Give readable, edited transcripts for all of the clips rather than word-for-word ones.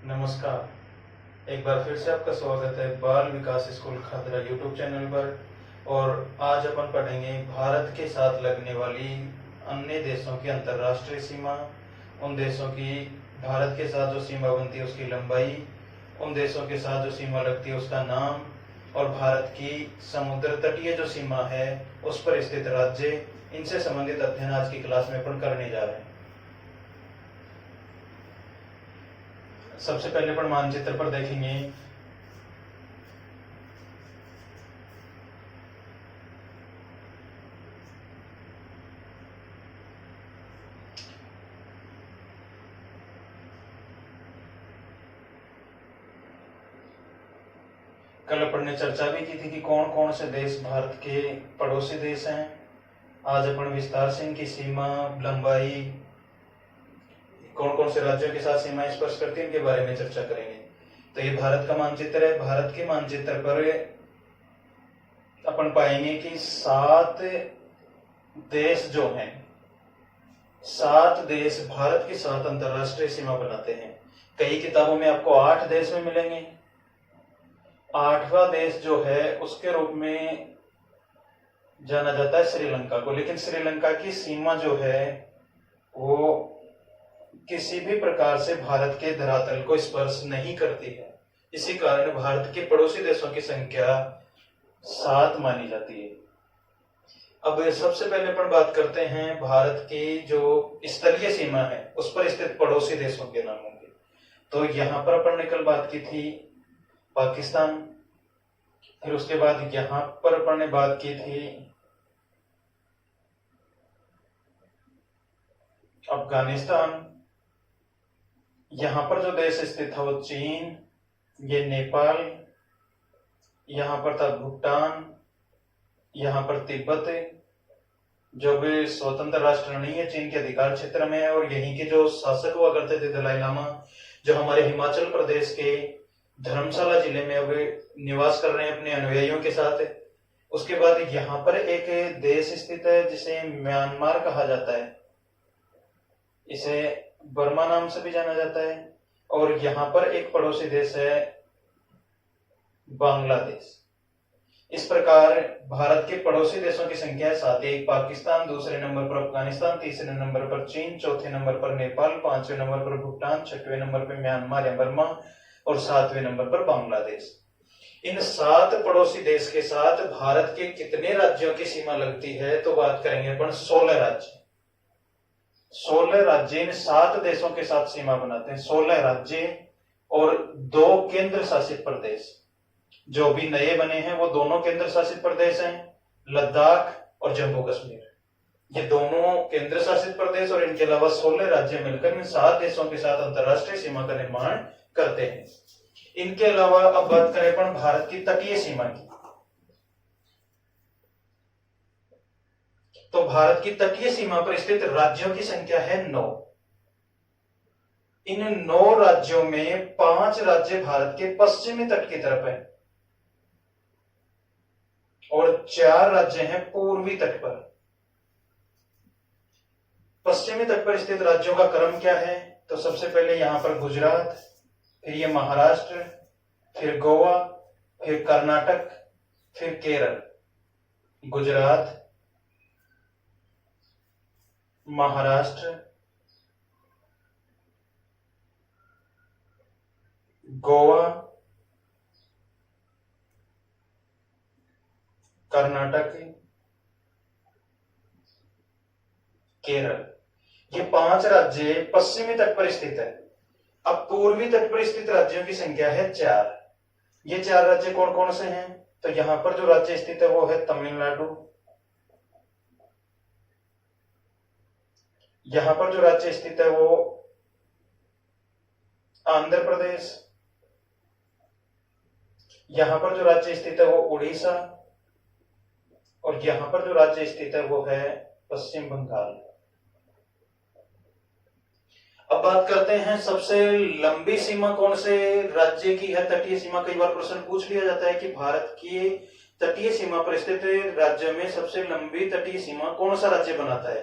नमस्कार। एक बार फिर से आपका स्वागत है बाल विकास स्कूल खादरा यूट्यूब चैनल पर। और आज अपन पढ़ेंगे भारत के साथ लगने वाली अन्य देशों की अंतर्राष्ट्रीय सीमा, उन देशों की भारत के साथ जो सीमा बनती है उसकी लंबाई, उन देशों के साथ जो सीमा लगती है उसका नाम, और भारत की समुद्र तटीय जो सीमा है उस पर स्थित राज्य, इनसे संबंधित अध्ययन आज की क्लास में अपन करने जा रहे हैं। सबसे पहले अपन मानचित्र पर देखेंगे कल अपन ने चर्चा भी की थी कि कौन कौन से देश भारत के पड़ोसी देश हैं। आज अपन विस्तार से इनकी सीमा, लंबाई, कौन कौन से राज्यों के साथ सीमाएं स्पर्श करती है, इनके बारे में चर्चा करेंगे। तो ये भारत का मानचित्र है। भारत के मानचित्र पर अपन पाएंगे कि 7 देश जो हैं, 7 देश भारत के साथ अंतरराष्ट्रीय सीमा बनाते हैं। कई किताबों में आपको 8 देश में मिलेंगे। 8वां देश जो है उसके रूप में जाना जाता है श्रीलंका को, लेकिन श्रीलंका की सीमा जो है वो किसी भी प्रकार से भारत के धरातल को स्पर्श नहीं करती है। इसी कारण भारत के पड़ोसी देशों की संख्या 7 मानी जाती है। अब सबसे पहले अपन बात करते हैं भारत की जो स्थलीय सीमा है उस पर स्थित पड़ोसी देशों के नामों की। तो यहां पर अपन ने कल बात की थी पाकिस्तान, फिर उसके बाद यहां पर अपन ने बात की थी अफगानिस्तान, यहां पर जो देश स्थित था वो चीन, ये नेपाल, यहां पर था भूटान, यहां पर तिब्बत जो भी स्वतंत्र राष्ट्र नहीं है, चीन के अधिकार क्षेत्र में है, और यहीं के जो शासक हुआ करते थे दलाई लामा, जो हमारे हिमाचल प्रदेश के धर्मशाला जिले में अब निवास कर रहे हैं अपने अनुयायियों के साथ। उसके बाद यहां पर एक देश स्थित है जिसे म्यांमार कहा जाता है, इसे बर्मा नाम से भी जाना जाता है। और यहां पर एक पड़ोसी देश है बांग्लादेश। इस प्रकार भारत के पड़ोसी देशों की संख्या है 7। एक पाकिस्तान, दूसरे नंबर पर अफगानिस्तान, तीसरे नंबर पर चीन, चौथे नंबर पर नेपाल, 5वें नंबर पर भूटान, 6वें नंबर पर म्यांमार या बर्मा, और 7वें नंबर पर बांग्लादेश। इन 7 पड़ोसी देश के साथ भारत के कितने राज्यों की सीमा लगती है, तो बात करेंगे अपन 16 राज्य। 16 राज्य इन 7 देशों के साथ सीमा बनाते हैं। 16 राज्य और 2 केंद्र शासित प्रदेश जो भी नए बने हैं वो दोनों केंद्र शासित प्रदेश हैं, लद्दाख और जम्मू कश्मीर। ये दोनों केंद्र शासित प्रदेश और इनके अलावा 16 राज्य मिलकर इन 7 देशों के साथ अंतरराष्ट्रीय सीमा का निर्माण करते हैं। इनके अलावा अब बात करें अपन भारत की तटीय सीमा की, तो भारत की तटीय सीमा पर स्थित राज्यों की संख्या है 9। इन 9 राज्यों में 5 राज्य भारत के पश्चिमी तट की तरफ है और 4 राज्य हैं पूर्वी तट पर। पश्चिमी तट पर स्थित राज्यों का क्रम क्या है, तो सबसे पहले यहां पर गुजरात, फिर ये महाराष्ट्र, फिर गोवा, फिर कर्नाटक, फिर केरल। गुजरात, महाराष्ट्र, गोवा, कर्नाटक, केरल, ये 5 राज्य पश्चिमी तट पर स्थित है। अब पूर्वी तट पर स्थित राज्यों की संख्या है 4। ये 4 राज्य कौन कौन से हैं, तो यहां पर जो राज्य स्थित है वो है तमिलनाडु, यहां पर जो राज्य स्थित है वो आंध्र प्रदेश, यहां पर जो राज्य स्थित है वो उड़ीसा, और यहां पर जो राज्य स्थित है वो है पश्चिम बंगाल। अब बात करते हैं सबसे लंबी सीमा कौन से राज्य की है, तटीय सीमा। कई बार प्रश्न पूछ लिया जाता है कि भारत की तटीय सीमा पर स्थित राज्य में सबसे लंबी तटीय सीमा कौन सा राज्य बनाता है,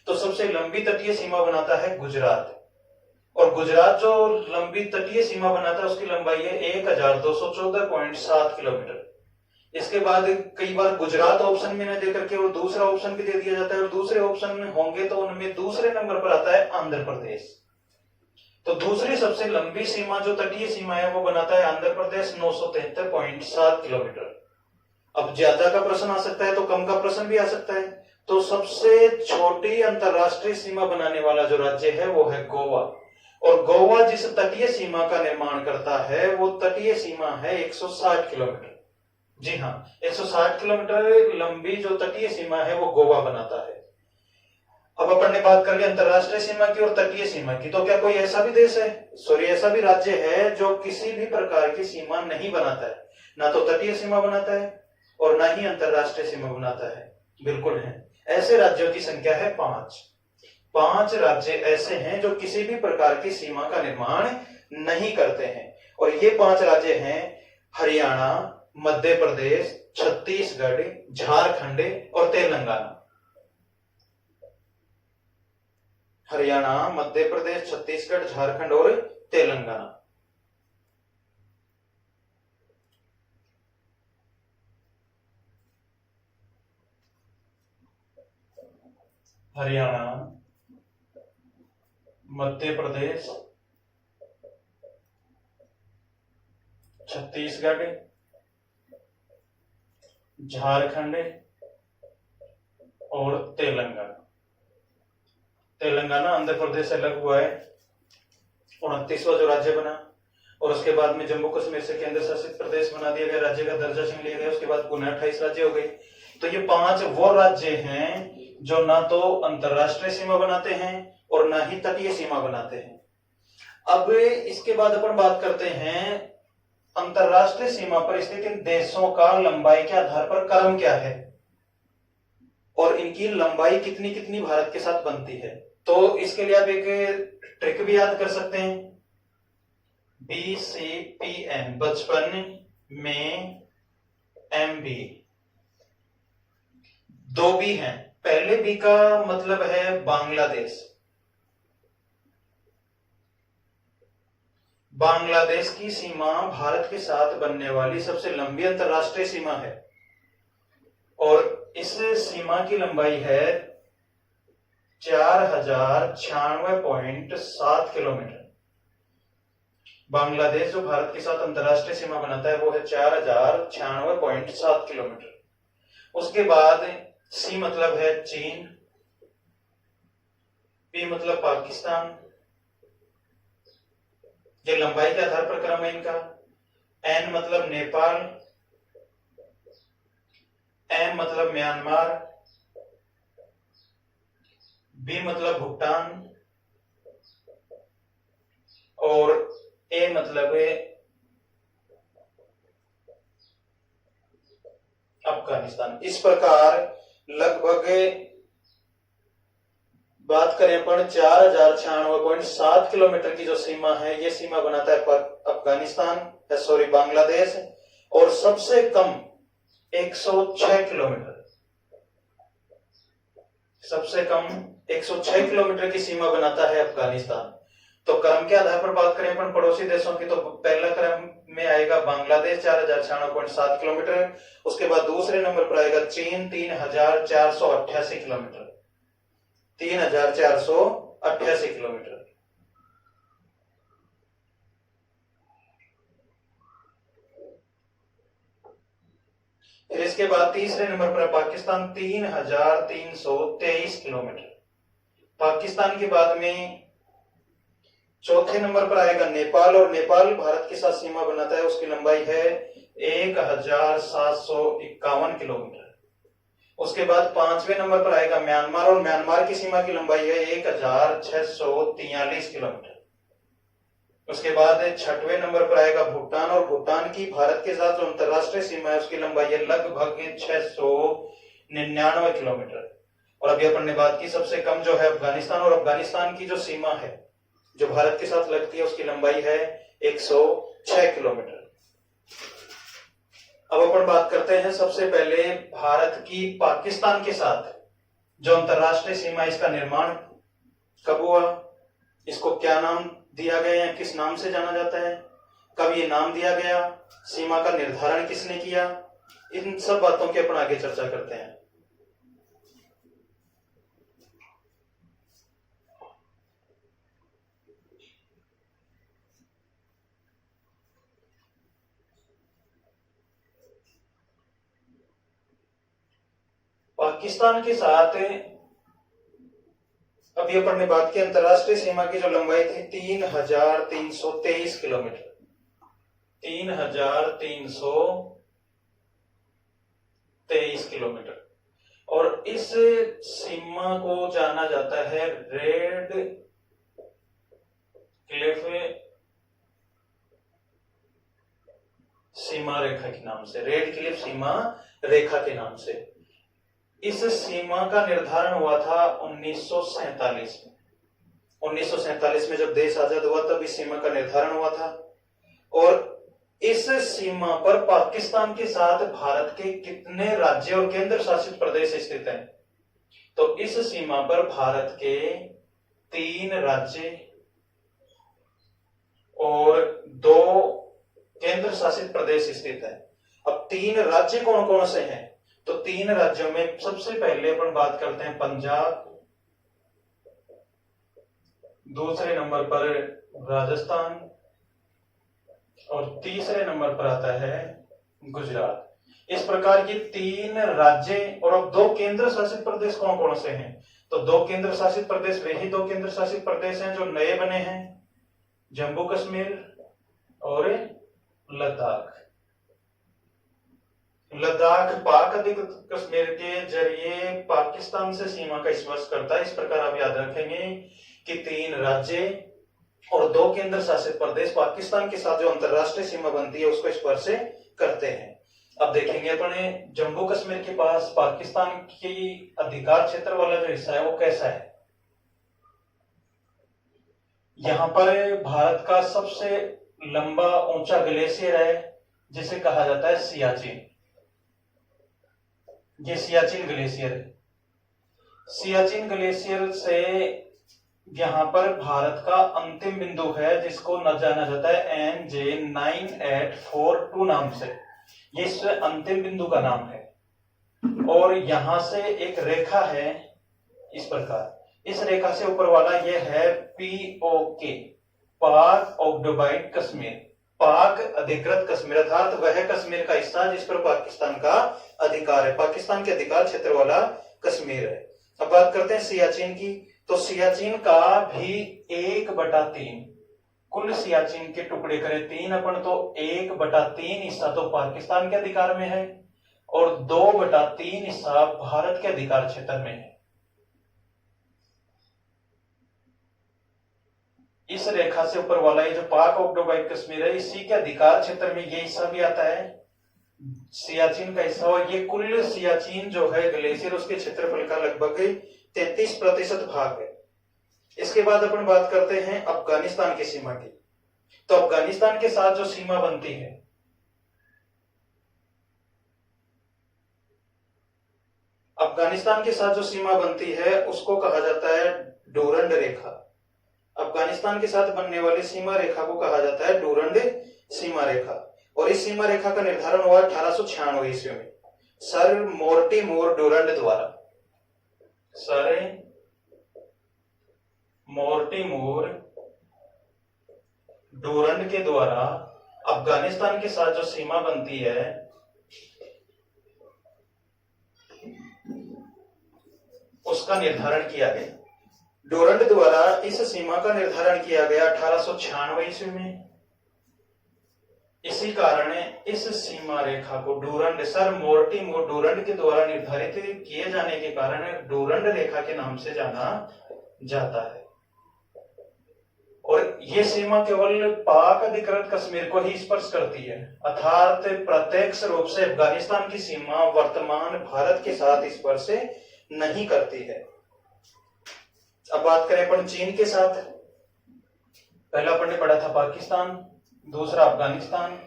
तो सबसे लंबी तटीय सीमा बनाता है गुजरात। और गुजरात जो लंबी तटीय सीमा बनाता है उसकी लंबाई है 1214.7 किलोमीटर। इसके बाद कई बार गुजरात ऑप्शन में न देकर के और दूसरा ऑप्शन भी दे दिया जाता है, और दूसरे ऑप्शन में होंगे तो उनमें दूसरे नंबर पर आता है आंध्र प्रदेश। तो दूसरी सबसे लंबी सीमा जो तटीय सीमा है वो बनाता है आंध्र प्रदेश 973.7 किलोमीटर। अब ज्यादा का प्रश्न आ सकता है तो कम का प्रश्न भी आ सकता है। तो सबसे छोटी अंतरराष्ट्रीय सीमा बनाने वाला जो राज्य है वो है गोवा, और गोवा जिस तटीय सीमा का निर्माण करता है वो तटीय सीमा है 160 किलोमीटर। जी हाँ, 160 किलोमीटर लंबी जो तटीय सीमा है वो गोवा बनाता है। अब अपन ने बात कर ली अंतरराष्ट्रीय सीमा की और तटीय सीमा की, तो क्या कोई ऐसा भी देश है, सॉरी ऐसा भी राज्य है जो किसी भी प्रकार की सीमा नहीं बनाता है, ना तो तटीय सीमा बनाता है और ना ही अंतरराष्ट्रीय सीमा बनाता है? बिल्कुल है। ऐसे राज्यों की संख्या है 5। 5 राज्य ऐसे हैं जो किसी भी प्रकार की सीमा का निर्माण नहीं करते हैं, और ये 5 राज्य हैं हरियाणा, मध्य प्रदेश, छत्तीसगढ़, झारखंड और तेलंगाना। हरियाणा, मध्य प्रदेश, छत्तीसगढ़, झारखंड और तेलंगाना। हरियाणा, मध्य प्रदेश, छत्तीसगढ़, झारखंड और तेलंगाना। तेलंगाना आंध्र प्रदेश से अलग हुआ है, 29वां जो राज्य बना, और उसके बाद में जम्मू कश्मीर से केंद्र शासित प्रदेश बना दिया गया, राज्य का दर्जा छीन लिया गया। उसके बाद पुनः 28 राज्य हो गए। तो ये 5 वो राज्य हैं जो ना तो अंतरराष्ट्रीय सीमा बनाते हैं और ना ही तटीय सीमा बनाते हैं। अब इसके बाद अपन बात करते हैं अंतरराष्ट्रीय सीमा पर स्थित इन देशों का लंबाई के आधार पर क्रम क्या है, और इनकी लंबाई कितनी कितनी भारत के साथ बनती है। तो इसके लिए आप एक ट्रिक भी याद कर सकते हैं, BCPM, बचपन में MB। 2 B हैं। पहले B का मतलब है बांग्लादेश। बांग्लादेश की सीमा भारत के साथ बनने वाली सबसे लंबी अंतरराष्ट्रीय सीमा है, और इस सीमा की लंबाई है 4096.7 किलोमीटर। बांग्लादेश जो भारत के साथ अंतरराष्ट्रीय सीमा बनाता है वो है 4096.7 किलोमीटर। उसके बाद सी मतलब है चीन, पी मतलब पाकिस्तान, ये लंबाई के आधार पर क्रम है इनका। एन मतलब नेपाल, एम मतलब म्यांमार, बी मतलब भूटान, और ए मतलब अफगानिस्तान। इस प्रकार लगभग बात करें अपन 4096.7 किलोमीटर की जो सीमा है, ये सीमा बनाता है अफगानिस्तान, सॉरी बांग्लादेश, और सबसे कम 106 किलोमीटर, सबसे कम 106 किलोमीटर की सीमा बनाता है अफगानिस्तान। तो क्रम के आधार पर बात करें अपन पड़ोसी देशों की, तो पहला क्रम में आएगा बांग्लादेश 4096.7 किलोमीटर। उसके बाद दूसरे नंबर पर आएगा चीन 3488 किलोमीटर, 3488 किलोमीटर। फिर इसके बाद तीसरे नंबर पर पाकिस्तान 3323 किलोमीटर। पाकिस्तान के बाद में चौथे नंबर पर आएगा नेपाल, और नेपाल भारत के साथ सीमा बनाता है, उसकी लंबाई है 1751 किलोमीटर। उसके बाद 5वें नंबर पर आएगा म्यांमार, और म्यांमार की सीमा की लंबाई है 1643 किलोमीटर। उसके बाद 6वें नंबर पर आएगा भूटान, और भूटान की भारत के साथ जो अंतरराष्ट्रीय सीमा है उसकी लंबाई है लगभग 699 किलोमीटर। और अभी अपन ने बात की सबसे कम जो है अफगानिस्तान, और अफगानिस्तान की जो सीमा है जो भारत के साथ लगती है उसकी लंबाई है 106 किलोमीटर। अब अपन बात करते हैं सबसे पहले भारत की पाकिस्तान के साथ जो अंतरराष्ट्रीय सीमा, इसका निर्माण कब हुआ, इसको क्या नाम दिया गया है, किस नाम से जाना जाता है, कब ये नाम दिया गया, सीमा का निर्धारण किसने किया, इन सब बातों की अपन आगे चर्चा करते हैं। पाकिस्तान के साथ अभी अपन ने बात की अंतरराष्ट्रीय सीमा की जो लंबाई थी 3,323 किलोमीटर, 3,323 किलोमीटर। और इस सीमा को जाना जाता है रेड क्लिफ सीमा रेखा के नाम से, रेड क्लिफ सीमा रेखा के नाम से। इस सीमा का निर्धारण हुआ था 1947 में। 1947 में जब देश आजाद हुआ तब इस सीमा का निर्धारण हुआ था। और इस सीमा पर पाकिस्तान के साथ भारत के कितने राज्य और केंद्र शासित प्रदेश स्थित हैं? तो इस सीमा पर भारत के 3 राज्य और 2 केंद्र शासित प्रदेश स्थित है। अब 3 राज्य कौन कौन से हैं? तो 3 राज्यों में सबसे पहले अपन बात करते हैं पंजाब, दूसरे नंबर पर राजस्थान और तीसरे नंबर पर आता है गुजरात। इस प्रकार की 3 राज्य और अब 2 केंद्र शासित प्रदेश कौन कौन से हैं? तो 2 केंद्र शासित प्रदेश वे ही 2 केंद्र शासित प्रदेश हैं जो नए बने हैं, जम्मू कश्मीर और लद्दाख। लद्दाख पाक अधिकृत कश्मीर के जरिए पाकिस्तान से सीमा का स्पर्श करता है। इस प्रकार आप याद रखेंगे कि 3 राज्य और 2 केंद्र शासित प्रदेश पाकिस्तान के साथ जो अंतरराष्ट्रीय सीमा बनती है उसको स्पर्श करते हैं। अब देखेंगे अपने जम्मू कश्मीर के पास पाकिस्तान की अधिकार क्षेत्र वाला जो हिस्सा है वो कैसा है। यहां पर भारत का सबसे लंबा ऊंचा ग्लेशियर है जिसे कहा जाता है सियाचिन। ये सियाचिन ग्लेशियर है। सियाचिन ग्लेशियर से यहां पर भारत का अंतिम बिंदु है जिसको न जाना जाता है NJ9842 नाम से। ये इस अंतिम बिंदु का नाम है। और यहां से एक रेखा है इस प्रकार, इस रेखा से ऊपर वाला ये है POK, पाक ऑक्युपाइड कश्मीर, पाक अधिकृत कश्मीर, अर्थात वह कश्मीर का हिस्सा जिस पर पाकिस्तान का अधिकार है, पाकिस्तान के अधिकार क्षेत्र वाला कश्मीर है। अब बात करते हैं सियाचिन की। तो सियाचिन का भी 1/3, कुल सियाचिन के टुकड़े करें 3 अपन तो 1/3 हिस्सा तो पाकिस्तान के अधिकार में है और 2/3 हिस्सा भारत के अधिकार क्षेत्र में है। इस रेखा से ऊपर वाला ये जो पाक ऑक्युपाइड कश्मीर है इसी के अधिकार क्षेत्र में ये हिस्सा भी आता है, सियाचिन का हिस्सा। और ये कुल सियाचिन जो है ग्लेशियर उसके क्षेत्रफल का लगभग 33% भाग है। इसके बाद अपन बात करते हैं अफगानिस्तान की सीमा की। तो अफगानिस्तान के साथ जो सीमा बनती है, अफगानिस्तान के साथ जो सीमा बनती है उसको कहा जाता है डूरंड रेखा। अफगानिस्तान के साथ बनने वाली सीमा रेखा को कहा जाता है डूरंड सीमा रेखा। और इस सीमा रेखा का निर्धारण हुआ 1896 ईस्वी में सर मोर्टिमर डूरंड द्वारा। सर मोर्टिमर डूरंड के द्वारा अफगानिस्तान के साथ जो सीमा बनती है उसका निर्धारण किया गया। डूरंड द्वारा इस सीमा का निर्धारण किया गया 1896 ईस्वी में। इसी कारण इस सीमा रेखा को डूरंड, सर मोर्टिमर डूरंड के द्वारा निर्धारित किए जाने के कारण डूरंड रेखा के नाम से जाना जाता है। और ये सीमा केवल पाक अधिकृत कश्मीर को ही स्पर्श करती है, अर्थात प्रत्यक्ष रूप से अफगानिस्तान की सीमा वर्तमान भारत के साथ स्पर्श नहीं करती है। अब बात करें अपन चीन के साथ। पहला अपन ने पढ़ा था पाकिस्तान, दूसरा अफगानिस्तान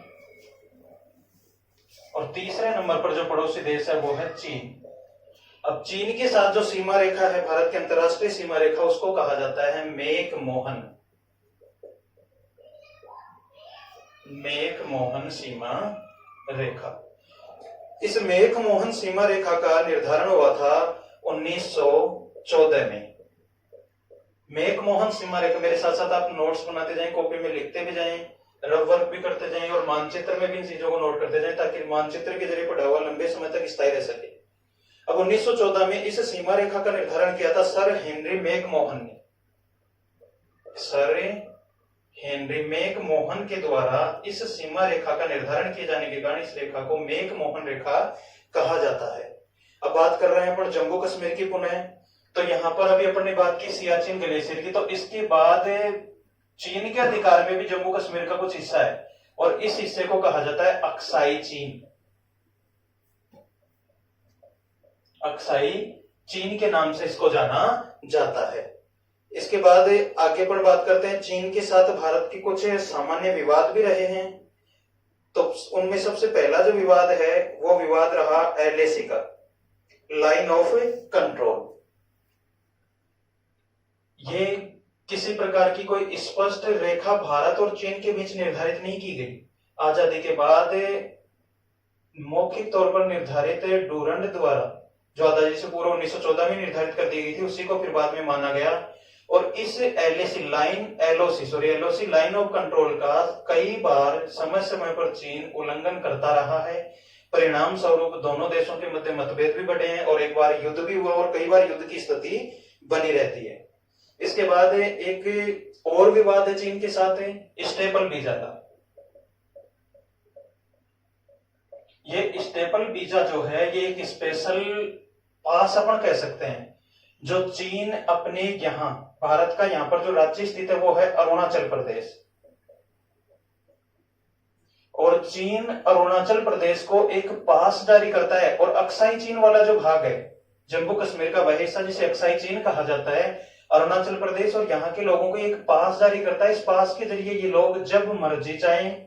और तीसरे नंबर पर जो पड़ोसी देश है वो है चीन। अब चीन के साथ जो सीमा रेखा है, भारत की अंतरराष्ट्रीय सीमा रेखा, उसको कहा जाता है मेक मोहन, मेक मोहन सीमा रेखा। इस मेक मोहन सीमा रेखा का निर्धारण हुआ था 1914 में। मेक मोहन सीमा रेखा, मेरे साथ साथ आप नोट्स बनाते जाएं, कॉपी में लिखते भी जाएं, रफ वर्क भी करते जाएं और मानचित्र में भी इन चीजों को नोट करते जाएं, ताकि मानचित्र के जरिए पढ़ा हुआ लंबे समय तक स्थायी रह सके। अब 1914 में इस सीमा रेखा का निर्धारण किया था सर हेनरी मेक मोहन ने। सर हेनरी मेक मोहन के द्वारा इस सीमा रेखा का निर्धारण किए जाने के कारण इस रेखा को मेक मोहन रेखा कहा जाता है। अब बात कर रहे हैं अपन जम्मू कश्मीर की पुनः। तो यहाँ पर अभी अपन ने बात की सियाचिन ग्लेशियर की, तो इसके बाद चीन के अधिकार में भी जम्मू कश्मीर का कुछ हिस्सा है और इस हिस्से को कहा जाता है अक्साई चीन। अक्साई चीन के नाम से इसको जाना जाता है। इसके बाद आगे पर बात करते हैं, चीन के साथ भारत के कुछ सामान्य विवाद भी रहे हैं। तो उनमें सबसे पहला जो विवाद है वो विवाद रहा एलएसी का, लाइन ऑफ कंट्रोल। ये किसी प्रकार की कोई स्पष्ट रेखा भारत और चीन के बीच निर्धारित नहीं की गई। आजादी के बाद मौखिक तौर पर निर्धारित डूरंड द्वारा, जो आजादी से पूर्व 1914 में निर्धारित कर दी गई थी, उसी को फिर बाद में माना गया। और इस एलएसी लाइन ऑफ कंट्रोल का कई बार समय समय पर चीन उल्लंघन करता रहा है। परिणाम स्वरूप दोनों देशों के मध्य मतभेद भी बढ़े हैं और एक बार युद्ध भी हुआ और कई बार युद्ध की स्थिति बनी रहती है। इसके बाद एक और विवाद है चीन के साथ, स्टेपल वीजा का। ये स्टेपल वीजा जो है ये एक स्पेशल पास अपन कह सकते हैं, जो चीन अपने यहां, भारत का यहां पर जो राज्य स्थित है वो है अरुणाचल प्रदेश, और चीन अरुणाचल प्रदेश को एक पास जारी करता है। और अक्साई चीन वाला जो भाग है जम्मू कश्मीर का, वह हिस्सा जिसे अक्साई चीन कहा जाता है, अरुणाचल प्रदेश और यहाँ के लोगों को एक पास जारी करता है। इस पास के जरिए ये लोग जब मर्जी चाहें,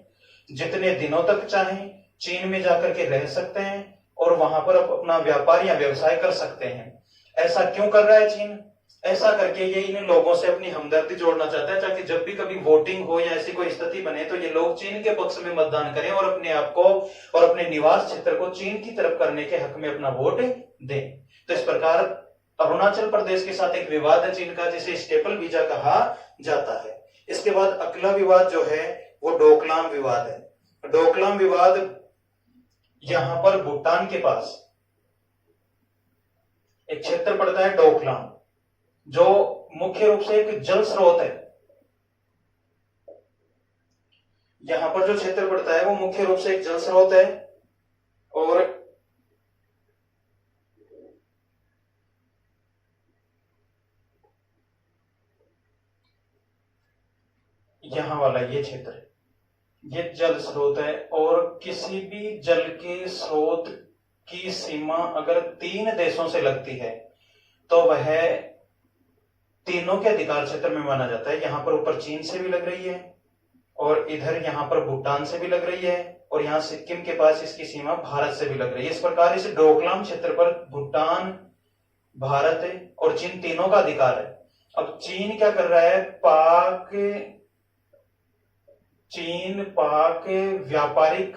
जितने दिनों तक चाहें, चीन में जाकर के रह सकते हैं और वहां पर अपना व्यापार या व्यवसाय कर सकते हैं। ऐसा क्यों कर रहा है चीन? ऐसा करके ये इन लोगों से अपनी हमदर्दी जोड़ना चाहता है, ताकि जब भी कभी वोटिंग हो या ऐसी कोई स्थिति बने तो ये लोग चीन के पक्ष में मतदान करें और अपने आप को और अपने निवास क्षेत्र को चीन की तरफ करने के हक में अपना वोट दें। तो इस प्रकार अरुणाचल प्रदेश के साथ एक विवाद है चीन का, जिसे स्टेपल वीजा कहा जाता है। इसके बाद अगला विवाद जो है वो डोकलाम विवाद है। डोकलाम विवाद यहां पर भूटान के पास एक क्षेत्र पड़ता है डोकलाम, जो मुख्य रूप से एक जल स्रोत है। यहां पर जो क्षेत्र पड़ता है वो मुख्य रूप से एक जल स्रोत है और यहां वाला ये क्षेत्र ये जल स्रोत है। और किसी भी जल के स्रोत की सीमा अगर 3 देशों से लगती है तो वह तीनों के अधिकार क्षेत्र में माना जाता है। यहां पर ऊपर चीन से भी लग रही है और इधर यहां पर भूटान से भी लग रही है और यहां सिक्किम के पास इसकी सीमा भारत से भी लग रही है। इस प्रकार इस डोकलाम क्षेत्र पर भूटान, भारत और चीन तीनों का अधिकार है। अब चीन क्या कर रहा है, चीन पाक व्यापारिक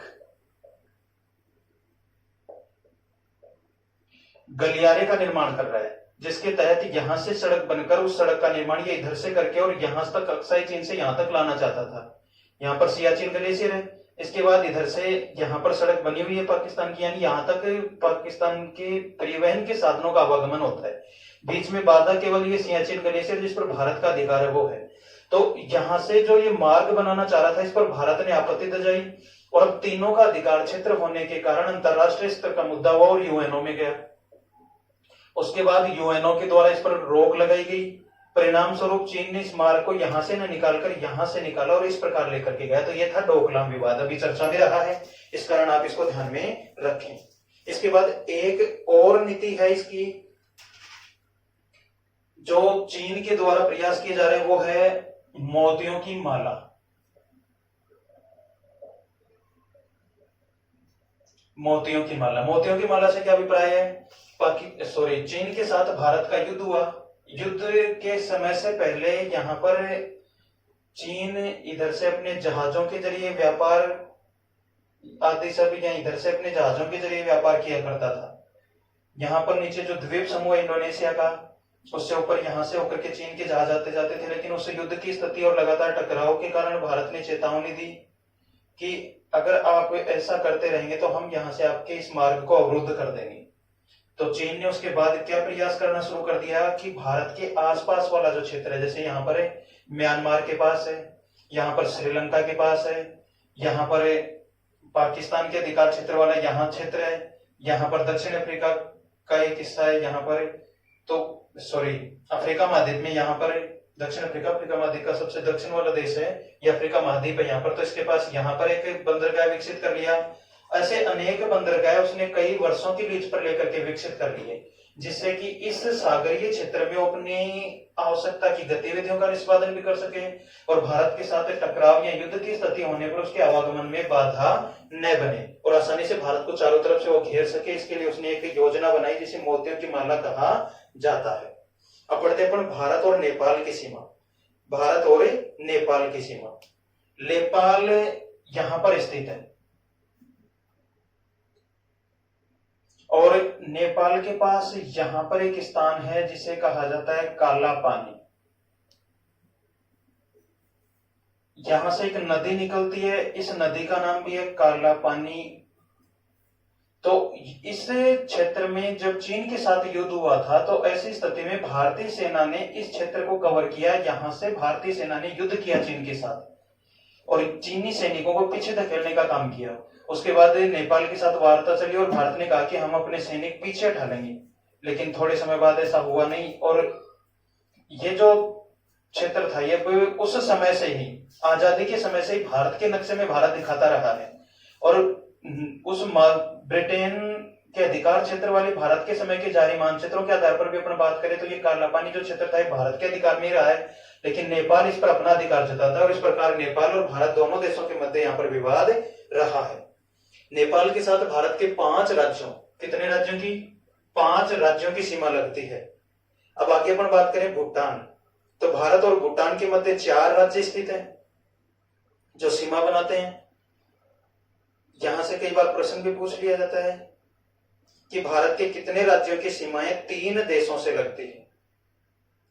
गलियारे का निर्माण कर रहा है, जिसके तहत यहां से सड़क बनकर उस सड़क का निर्माण ये इधर से करके और यहां तक अक्साई चीन से यहां तक लाना चाहता था। यहां पर सियाचिन ग्लेशियर है, इसके बाद इधर से यहां पर सड़क बनी हुई है पाकिस्तान की, यानी यहां तक पाकिस्तान के परिवहन के साधनों का आवागमन होता है। बीच में बाधा केवल ये सियाचिन ग्लेशियर जिस पर भारत का अधिकार है वो है। तो यहां से जो ये मार्ग बनाना चाह रहा था इस पर भारत ने आपत्ति दर्शाई और अब तीनों का अधिकार क्षेत्र होने के कारण अंतरराष्ट्रीय स्तर का मुद्दा हुआ और यूएनओ में गया। उसके बाद यूएनओ के द्वारा इस पर रोक लगाई गई। परिणाम स्वरूप चीन ने इस मार्ग को यहां से न निकालकर यहां से निकाला और इस प्रकार लेकर के गया। तो यह था डोकलाम विवाद, अभी चर्चा में रहा है, इस कारण आप इसको ध्यान में रखें। इसके बाद एक और नीति है इसकी, जो चीन के द्वारा प्रयास किए जा रहे हैं, वो है मोतियों की माला। मोतियों की माला। मोतियों की माला से क्या अभिप्राय है? चीन के साथ भारत का युद्ध हुआ। युद्ध के समय से पहले यहाँ पर चीन इधर से अपने जहाजों के जरिए व्यापार आदि सभी, या इधर से अपने जहाजों के जरिए व्यापार किया करता था। यहाँ पर नीचे जो द्वीप समूह है इंडोनेशिया का, उससे ऊपर यहाँ से होकर के चीन के जहाज आते जाते थे। लेकिन उस युद्ध की स्थिति और लगातार टकराव के कारण भारत ने चेतावनी दी कि अगर आप ऐसा करते रहेंगे तो हम यहाँ से आपके इस मार्ग को अवरुद्ध कर देंगे। तो चीन ने उसके बाद क्या प्रयास करना शुरू कर दिया कि भारत के आसपास वाला जो क्षेत्र है, जैसे यहाँ पर म्यांमार के पास है, यहाँ पर श्रीलंका के पास है, यहाँ पर पाकिस्तान के अधिकार क्षेत्र वाला यहाँ क्षेत्र है, यहाँ पर दक्षिण अफ्रीका का एक हिस्सा है, यहाँ पर तो अफ्रीका महाद्वीप में यहाँ पर दक्षिण अफ्रीका महाद्वीप का सबसे दक्षिण वाला देश है, ये अफ्रीका महाद्वीप है यहाँ पर। तो इसके पास यहाँ पर एक बंदरगाह विकसित कर लिया। ऐसे अनेक बंदरगाह उसने कई वर्षों की लीज पर लेकर के विकसित कर लिए, जिससे कि इस सागरीय क्षेत्र में अपनी आवश्यकता की गतिविधियों का निष्पादन भी कर सके और भारत के साथ टकराव या युद्ध की स्थिति होने पर उसके आवागमन में बाधा न बने और आसानी से भारत को चारों तरफ से वो घेर सके। इसके लिए उसने एक योजना बनाई जिसे मोतियों की माला कहा जाता है। अब बढ़ते अपन भारत और नेपाल की सीमा। भारत और नेपाल की सीमा, नेपाल यहां पर स्थित है और नेपाल के पास यहां पर एक स्थान है जिसे कहा जाता है काला पानी। यहां से एक नदी निकलती है, इस नदी का नाम भी है काला पानी। तो इस क्षेत्र में जब चीन के साथ युद्ध हुआ था तो ऐसी स्थिति में भारतीय सेना ने इस क्षेत्र को कवर किया। यहां से भारतीय सेना ने युद्ध किया चीन के साथ और चीनी सैनिकों को पीछे धकेलने का काम किया। उसके बाद नेपाल के साथ वार्ता चली और भारत ने कहा कि हम अपने सैनिक पीछे हटा लेंगे, लेकिन थोड़े समय बाद ऐसा हुआ नहीं। और ये जो क्षेत्र था ये उस समय से ही, आजादी के समय से ही भारत के नक्शे में भारत दिखाता रहा है। और उस ब्रिटेन के अधिकार क्षेत्र वाले भारत के समय के जारी मानचित्रों के आधार पर भी अपन बात करें तो ये काला पानी जो क्षेत्र था भारत के अधिकार में रहा है, लेकिन नेपाल इस पर अपना अधिकार जताता है और इस प्रकार नेपाल और भारत दोनों देशों के मध्य यहाँ पर विवाद रहा है। नेपाल के साथ भारत के 5 राज्यों, कितने राज्यों की? 5 राज्यों की सीमा लगती है। अब आगे अपन बात करें भूटान, तो भारत और भूटान के मध्य 4 राज्य स्थित हैं जो सीमा बनाते हैं। यहां से कई बार प्रश्न भी पूछ लिया जाता है कि भारत के कितने राज्यों की सीमाएं 3 देशों से लगती है।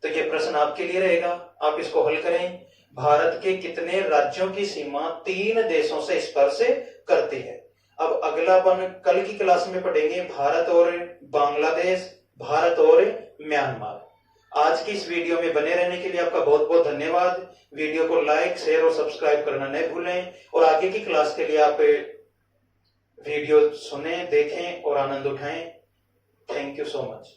तो ये प्रश्न आपके लिए रहेगा, आप इसको हल करें। भारत के कितने राज्यों की सीमा 3 देशों से स्पर्श करती है। अब अगला अपन कल की क्लास में पढ़ेंगे भारत और बांग्लादेश, भारत और म्यांमार। आज की इस वीडियो में बने रहने के लिए आपका बहुत बहुत धन्यवाद। वीडियो को लाइक, शेयर और सब्सक्राइब करना न भूलें और आगे की क्लास के लिए आप वीडियो सुने, देखें और आनंद उठाएं। Thank you so much.